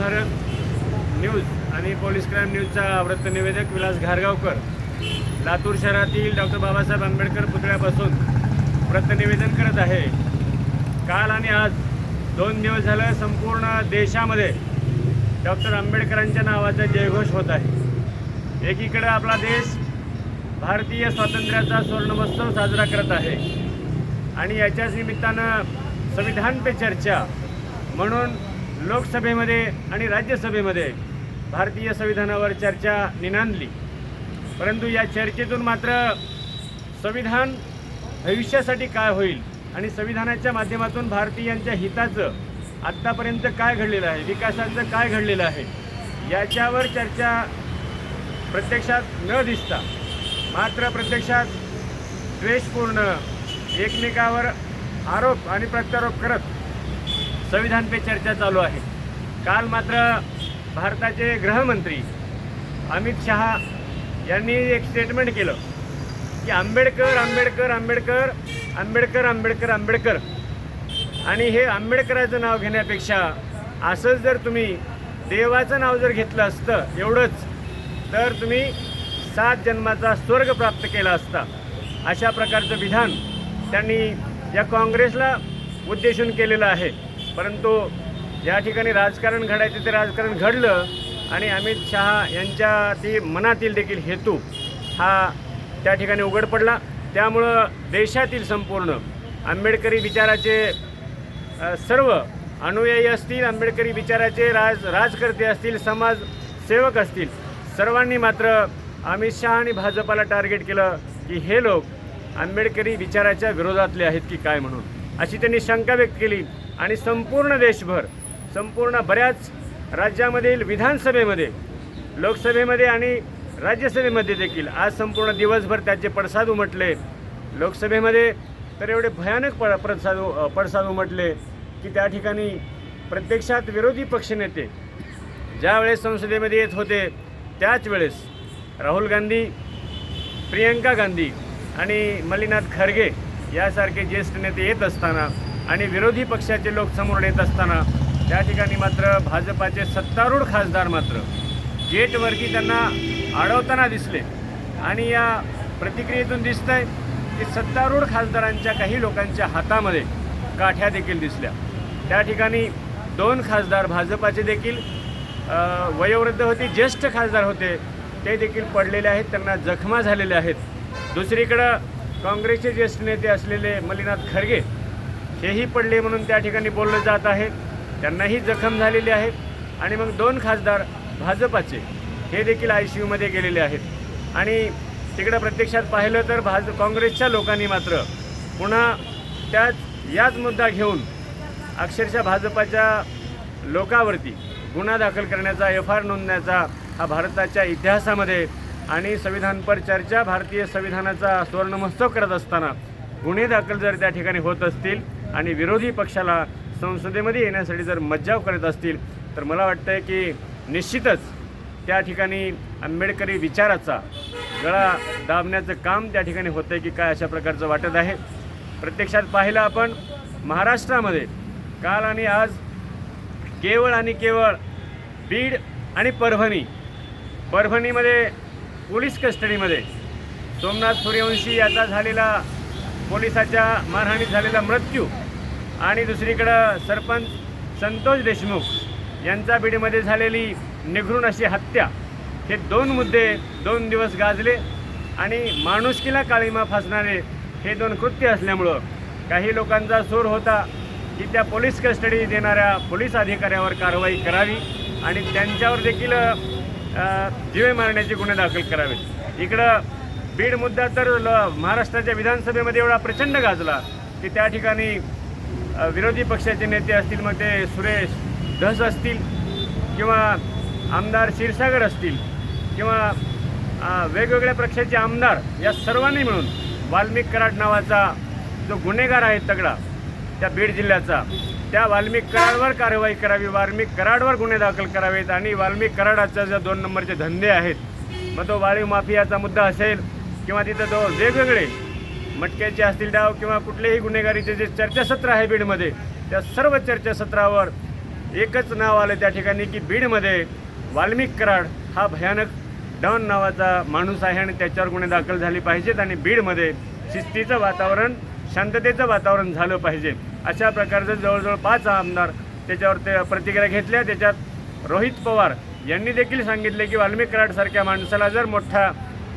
Bharat news आणि police crime न्यूजचा वृत्तनिवेदक विलास घारगावकर लातूर शहरातील डॉक्टर बाबासाहेब आंबेडकर पुतळ्यापासून वृत्तनिवेदन करत आहे। काल आणि आज 2 दिवस झालं संपूर्ण देशामध्ये डॉक्टर आंबेडकरांच्या नावाचा जयघोष होत आहे। एकीकडे आपला देश भारतीय स्वातंत्र्याचा स्वर्णमहोत्सव साजरा करत आहे आणि याच्याच निमित्तानं संविधान पे चर्चा म्हणून लोकसभेमध्ये आणि राज्यसभेमध्ये भारतीय संविधानावर चर्चा निनांदली। परंतु या चर्चेतून मात्र संविधान भविष्यासाठी काय होईल आणि संविधानाच्या माध्यमातून भारतीयांच्या हिताचं आत्तापर्यंत काय घडलेलं आहे, विकासाचं काय घडलेलं आहे, याच्यावर चर्चा प्रत्यक्षात न दिसता मात्र प्रत्यक्षात द्वेषपूर्ण एकमेकावर आरोप आणि प्रत्यारोप करत संविधान पे चर्चा चालू आहे। काल मात्र भारताचे गृहमंत्री अमित शहा यांनी एक स्टेटमेंट केलं की आंबेडकर आंबेडकर आंबेडकर आंबेडकर आंबेडकर आंबेडकर आणि हे आंबेडकराचं नाव घेण्यापेक्षा असंच जर तुम्ही देवाचं नाव जर घेतलं असतं एवढंच तर तुम्ही 7 जन्माचा स्वर्ग प्राप्त केला असता। अशा प्रकारचं विधान त्यांनी या काँग्रेसला उद्देशून केलेलं आहे। परंतु या ठिकाणी राजकारण घडायचं ते राजकारण घडलं आणि अमित शहा यांच्या मनातील देखील हेतू हा त्या ठिकाणी उघड पडला। त्यामुळं देशातील संपूर्ण आंबेडकरी विचाराचे सर्व अनुयायी असतील, आंबेडकरी विचाराचे राजकर्ते असतील, समाजसेवक असतील, सर्वांनी मात्र अमित शहा आणि भाजपाला टार्गेट केलं की हे लोक आंबेडकरी विचाराच्या विरोधातले आहेत की काय म्हणून, अशी त्यांनी शंका व्यक्त केली। आणि संपूर्ण देशभर संपूर्ण बऱ्याच राज्यामधील विधानसभेमध्ये, लोकसभेमध्ये आणि राज्यसभेमध्ये देखील आज संपूर्ण दिवसभर त्याचे पडसाद उमटले। लोकसभेमध्ये तर एवढे भयानक पडसाद उमटले की त्या ठिकाणी प्रत्यक्षात विरोधी पक्षनेते ज्या वेळेस संसदेमध्ये येत होते त्याच वेळेस राहुल गांधी, प्रियंका गांधी आणि मल्लिनाथ खरगे यासारखे ज्येष्ठ नेते येत असताना आणि विरोधी पक्षाचे लोक समोर येत असताना त्या ठिकाणी मात्र भाजपाचे सत्तारूढ खासदार मात्र गेटवरती त्यांना अडवताना दिसले। आणि या प्रतिक्रियेतून दिसत आहे की सत्तारूढ खासदारांच्या काही लोकांच्या हातामध्ये काठ्या देखील दिसल्या। त्या ठिकाणी 2 खासदार भाजपाचे देखील वयोवृद्ध होते, ज्येष्ठ खासदार होते, ते देखील पडलेले आहेत, त्यांना जखमा झालेल्या आहेत। दुसरीकडं काँग्रेसचे ज्येष्ठ नेते असलेले मल्लिनाथ खरगे हेही पडले म्हणून त्या ठिकाणी बोललं जात आहे, त्यांनाही जखम झालेली आहे। आणि मग 2 खासदार भाजपाचे हे देखील ICUमध्ये गेलेले आहेत। आणि तिकडं प्रत्यक्षात पाहिलं तर काँग्रेसच्या लोकांनी मात्र पुन्हा याच मुद्दा घेऊन अक्षरशः भाजपाच्या लोकांवरती गुन्हा दाखल करण्याचा, FIR नोंदण्याचा हा भारताच्या इतिहासामध्ये आणि संविधान पर चर्चा भारतीय संविधानाचा स्वर्णमहोत्सव करत असताना गुन्हे दाखल जर त्या ठिकाणी होत असतील आणि विरोधी पक्षाला संसदेमध्ये येण्यासाठी जर मज्जाव करत असतील तर मला वाटतं आहे की निश्चितच त्या ठिकाणी आंबेडकरी विचाराचा गळा दाबण्याचं काम त्या ठिकाणी होतं आहे की काय, अशा प्रकारचं वाटत आहे। प्रत्यक्षात पाहिलं आपण महाराष्ट्रामध्ये काल आणि आज केवळ आणि केवळ बीड आणि परभणीमध्ये पोलीस कस्टडीमध्ये सोमनाथ सूर्यवंशी याचा झालेला पोलिसाच्या मारहाणीत झालेला मृत्यू आणि दुसरीकडं सरपंच संतोष देशमुख यांचा बीडमध्ये झालेली निघृण अशी हत्या, हे 2 मुद्दे 2 दिवस गाजले। आणि माणुसकीला काळीमा फासणारे हे 2 कृत्य असल्यामुळं काही लोकांचा सूर होता की त्या पोलीस कस्टडी देणाऱ्या पोलीस अधिकाऱ्यावर कारवाई करावी आणि त्यांच्यावर देखील जीवे मारण्याचे गुन्हे दाखल करावेत। इकडं बीड मुद्दा तर महाराष्ट्राच्या विधानसभेमध्ये एवढा प्रचंड गाजला की त्या ठिकाणी विरोधी पक्षाचे नेते असतील, मग ते सुरेश धस असतील किंवा आमदार क्षीरसागर असतील किंवा वेगवेगळ्या पक्षाचे आमदार, या सर्वांनी मिळून वाल्मिक कराड नावाचा जो गुन्हेगार आहे तगडा त्या बीड जिल्ह्याचा, त्या वाल्मिक कराडवर कारवाई करावी, वाल्मिक कराडवर गुन्हे दाखल करावेत। आणि वाल्मिक कराडाचा जे 2 नंबरचे धंदे आहेत, मग तो वाळू माफियाचा मुद्दा असेल किंवा तिथं वेगवेगळे मटक्याचे असतील डाव किंवा कुठलेही गुन्हेगारीचे जे चर्चासत्र आहे बीडमध्ये, त्या सर्व चर्चासत्रावर एकच नाव आलं त्या ठिकाणी की बीडमध्ये वाल्मिक कराड हा भयानक डॉन नावाचा माणूस आहे आणि त्याच्यावर गुन्हे दाखल झाले पाहिजेत आणि बीडमध्ये शिस्तीचं वातावरण, शांततेचं वातावरण झालं पाहिजे. अशा प्रकारचं जवळजवळ 5 आमदार त्याच्यावर ते प्रतिक्रिया घेतल्या. त्याच्यात रोहित पवार यांनी देखील सांगितले की वाल्मिक कराडसारख्या माणसाला जर मोठा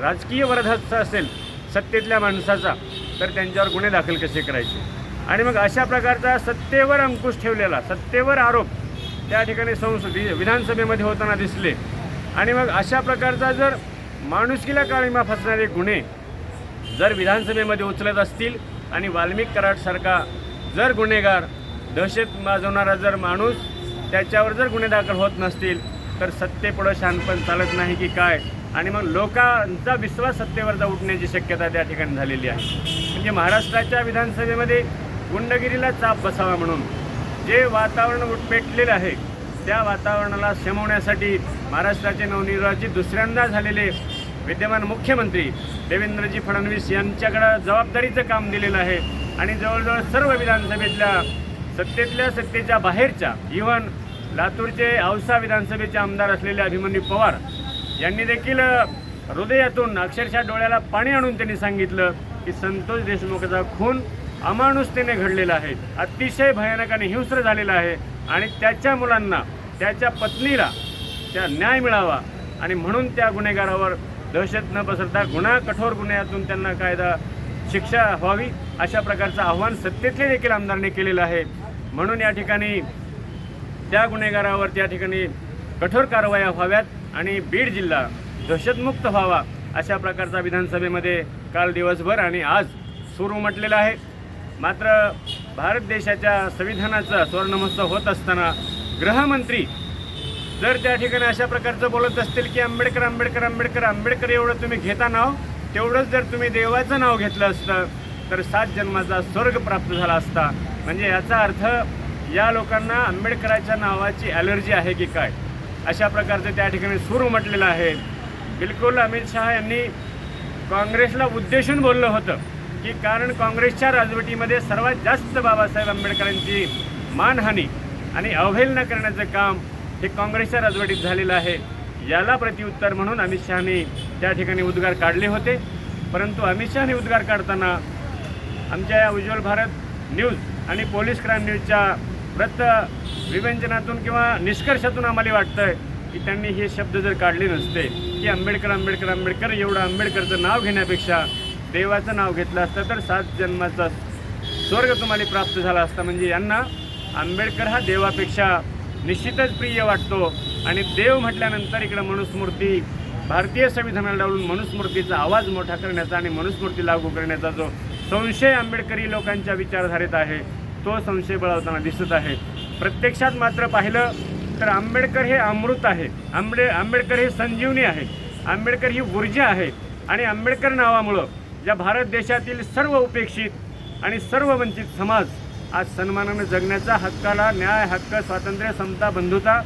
राजकीय वरदहस्त असेल सत्तेतल्या माणसाचा तर त्यांच्यावर गुन्हे दाखल कसे करायचे. आणि मग अशा प्रकारचा सत्तेवर अंकुश ठेवलेला, सत्तेवर आरोप त्या ठिकाणी विधानसभेमध्ये होताना दिसले. आणि मग अशा प्रकारचा जर माणुसकीला काळिमा फसणारे गुन्हे जर विधानसभेमध्ये उचलत असतील आणि वाल्मिक कराडसारखा जर गुन्हेगार, दहशत माजवणारा जर माणूस त्याच्यावर जर गुन्हे दाखल होत नसतील तर सत्तेपुढं शानपण चालत नाही की काय. आणि मग लोकांचा विश्वास सत्तेवरचा उठण्याची शक्यता त्या ठिकाणी झालेली आहे. म्हणजे महाराष्ट्राच्या विधानसभेमध्ये गुंडगिरीला चाप बसावा म्हणून जे वातावरण पेटलेलं आहे त्या वातावरणाला शमवण्यासाठी महाराष्ट्राचे नवनिर्वाचित दुसऱ्यांदा झालेले विद्यमान मुख्यमंत्री देवेंद्रजी फडणवीस यांच्याकडं जबाबदारीचं काम दिलेलं आहे. आणि जवळजवळ सर्व विधानसभेतल्या सत्तेच्या बाहेरच्या इव्हन लातूरचे औसा विधानसभेचे आमदार असलेले अभिमन्यू पवार यांनी देखील हृदयातून अक्षरशः डोळ्याला पाणी आणून त्यांनी सांगितलं की संतोष देशमुखचा खून अमानुषतेने घडलेला आहे, अतिशय भयानक आणि हिंस्र झालेला आहे आणि त्याच्या मुलांना, त्याच्या पत्नीला त्या न्याय मिळावा आणि म्हणून त्या गुन्हेगारावर दहशत न पसरता कठोर गुन्ह्यातून त्यांना कायदा शिक्षा व्हावी अशा प्रकारचं आव्हान सत्तेतले देखील आमदारांनी केलेलं आहे. म्हणून या ठिकाणी त्या गुन्हेगारावर त्या ठिकाणी कठोर कारवाया व्हाव्यात आणि बीड जिल्हा दहशतमुक्त व्हावा अशा प्रकारचा विधानसभेमध्ये काल दिवसभर आणि आज सूर उमटलेला आहे. मात्र भारत देशाच्या संविधानाचा सुवर्णमहोत्सव होत असताना गृहमंत्री जर त्या ठिकाणी अशा प्रकारचं बोलत असतील की आंबेडकर आंबेडकर आंबेडकर आंबेडकर एवढं तुम्ही घेता नाव, तेवढंच जर तुम्ही देवाचं नाव घेतलं असतं तर 7 जन्माचा स्वर्ग प्राप्त झाला असता. म्हणजे याचा अर्थ या लोकांना आंबेडकराच्या नावाची ॲलर्जी आहे की काय अशा प्रकारचं त्या ठिकाणी सूर उमटलेलं आहे. बिलकुल अमित शहा यांनी काँग्रेसला उद्देशून बोललं होतं की कारण काँग्रेसच्या राजवटीमध्ये सर्वात जास्त बाबासाहेब आंबेडकरांची मानहानी आणि अवहेलना करण्याचं काम हे काँग्रेसच्या राजवटीत झालेलं आहे. याला प्रत्युत्तर म्हणून अमित शहानी त्या ठिकाणी उद्गार काढले होते. परंतु अमित शहानी उद्गार काढताना आमच्या या उज्ज्वल भारत न्यूज आणि पोलीस क्राईम न्यूजच्या वृत्त विवेचनातून किंवा निष्कर्षातून आम्हाला वाटतं की त्यांनी हे शब्द जर काढले नसते की आंबेडकर आंबेडकर आंबेडकर एवढं आंबेडकरचं नाव घेण्यापेक्षा देवाचं नाव घेतलं असतं तर 7 जन्माचा स्वर्ग तुम्हाला प्राप्त झाला असता. म्हणजे यांना आंबेडकर हा देवापेक्षा निश्चितच प्रिय वाटतो. आणि देव म्हटल्यानंतर इकडं मनुस्मृती, भारतीय संविधानाला डावलून मनुस्मृतीचा आवाज मोठा करण्याचा आणि मनुस्मृती लागू करण्याचा जो संशय आंबेडकरी लोकांच्या विचारधारेत आहे तो संशय बळावताना दिसत आहे. प्रत्यक्षात मात्र पाहिलं तर आंबेडकर हे अमृत आहे, आंबेडकर हे संजीवनी आहे, आंबेडकर ही ऊर्जा आहे. आणि आंबेडकर नावामुळं या भारत देशातील सर्व उपेक्षित आणि सर्व वंचित समाज आज सन्मानाने जगण्याचा, हक्काला न्याय, हक्क, स्वातंत्र्य, समता, बंधुता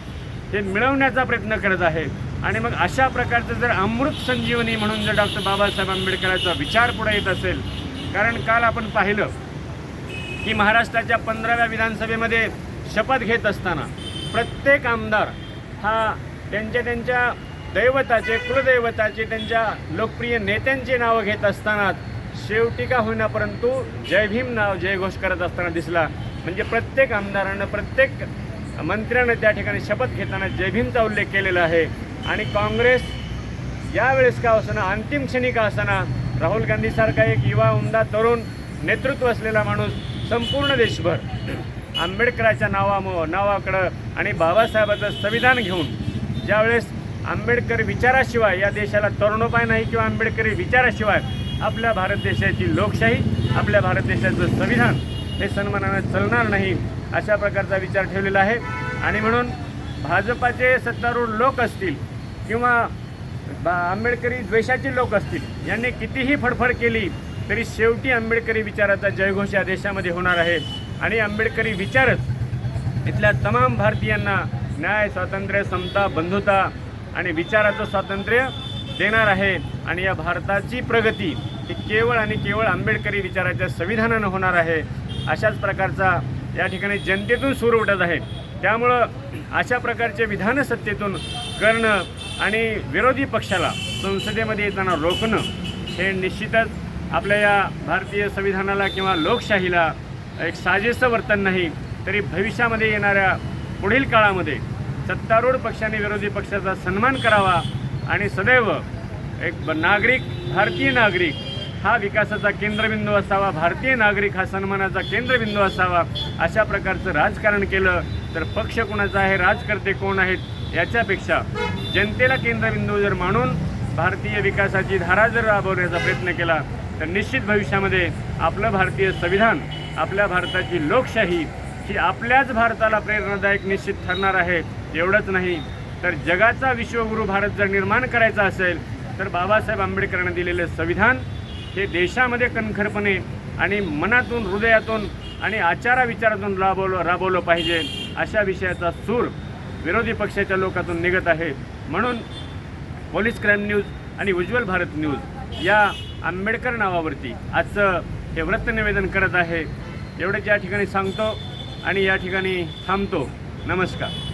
हे मिळवण्याचा प्रयत्न करत आहे. आणि मग अशा प्रकारचं जर अमृत संजीवनी म्हणून जर डॉक्टर बाबासाहेब आंबेडकरांचा विचार पुढे येत असेल, कारण काल आपण पाहिलं की महाराष्ट्राच्या 15व्या विधानसभेमध्ये शपथ घेत असताना प्रत्येक आमदार हा त्यांच्या दैवताचे, कुलदैवताचे, त्यांच्या लोकप्रिय नेत्यांचे नावं घेत असताना शेवटी का होईना परंतु जय भीम नाव जयघोष करत असताना दिसला. म्हणजे प्रत्येक आमदारानं, प्रत्येक मंत्र्यानं त्या ठिकाणी शपथ घेताना जय भीमचा उल्लेख केलेला आहे. आणि काँग्रेस यावेळेस का असताना, अंतिम क्षणी का असताना, राहुल गांधीसारखा एक युवा, उमदा, तरुण नेतृत्व असलेला माणूस संपूर्ण देशभर आंबेडकराच्या नावाकडं आणि बाबासाहेबाचं संविधान घेऊन ज्यावेळेस आंबेडकर विचाराशिवाय या देशाला तरुणोपाय नाही किंवा आंबेडकरी विचाराशिवाय आपल्या भारत देशाची लोकशाही, आपल्या भारत देशाचं संविधान हे सन्मानानं चालणार नाही अशा प्रकारचा विचार ठेवलेला आहे. आणि म्हणून भाजपाचे सत्तारूढ लोक असतील किंवा आंबेडकरी द्वेषाचे लोक असतील, यांनी कितीही फडफड केली तरी शेवटी आंबेडकरी विचाराचा जयघोष या देशामध्ये होणार आहे. आणि आंबेडकरी विचारच इथल्या तमाम भारतीयांना न्याय, स्वातंत्र्य, समता, बंधुता आणि विचाराचं स्वातंत्र्य देणार आहे. आणि या भारताची प्रगती ही केवळ आणि केवळ आंबेडकरी विचाराच्या संविधानानं होणार आहे. अशाच प्रकारचा या ठिकाणी जनतेतून सूर उठत आहे. त्यामुळं अशा प्रकारचे विधान सत्तेतून करणं आणि विरोधी पक्षाला संसदेमध्ये येताना रोखणं हे निश्चितच आपल्या या भारतीय संविधानाला किंवा लोकशाहीला एक साजेसं वर्तन नाही. तरी भविष्यामध्ये येणाऱ्या पुढील काळामध्ये सत्तारूढ पक्षाने विरोधी पक्षाचा सन्मान करावा आणि सदैव एक भारतीय नागरिक हा विकासाचा केंद्रबिंदू असावा, भारतीय नागरिक हा सन्मानाचा केंद्रबिंदू असावा. अशा प्रकारचं राजकारण केलं तर पक्ष कोणाचा आहे, राजकर्ते कोण आहेत याच्यापेक्षा जनतेला केंद्रबिंदू जर मानून भारतीय विकासाची धारा जर राबवण्याचा प्रयत्न केला तर निश्चित भविष्यामध्ये आपलं भारतीय संविधान, आपल्या भारताची लोकशाही ही आपल्याच भारताला प्रेरणादायक निश्चित ठरणार आहे. एवढंच नाही तर जगाचा विश्वगुरू भारत जर निर्माण करायचा असेल तर बाबासाहेब आंबेडकरांनी दिलेले संविधान हे देशामध्ये कणखरपणे आणि मनातून, हृदयातून आणि आचाराविचारातून राबवलं पाहिजे. अशा विषयाचा सूर विरोधी पक्षाच्या लोकांतून निघत आहे. म्हणून पोलीस क्राईम न्यूज आणि उज्ज्वल भारत न्यूज या आंबेडकर नावावरती आजचं हे वृत्तनिवेदन करत आहे. एवढंच या ठिकाणी सांगतो आणि या ठिकाणी थांबतो. नमस्कार.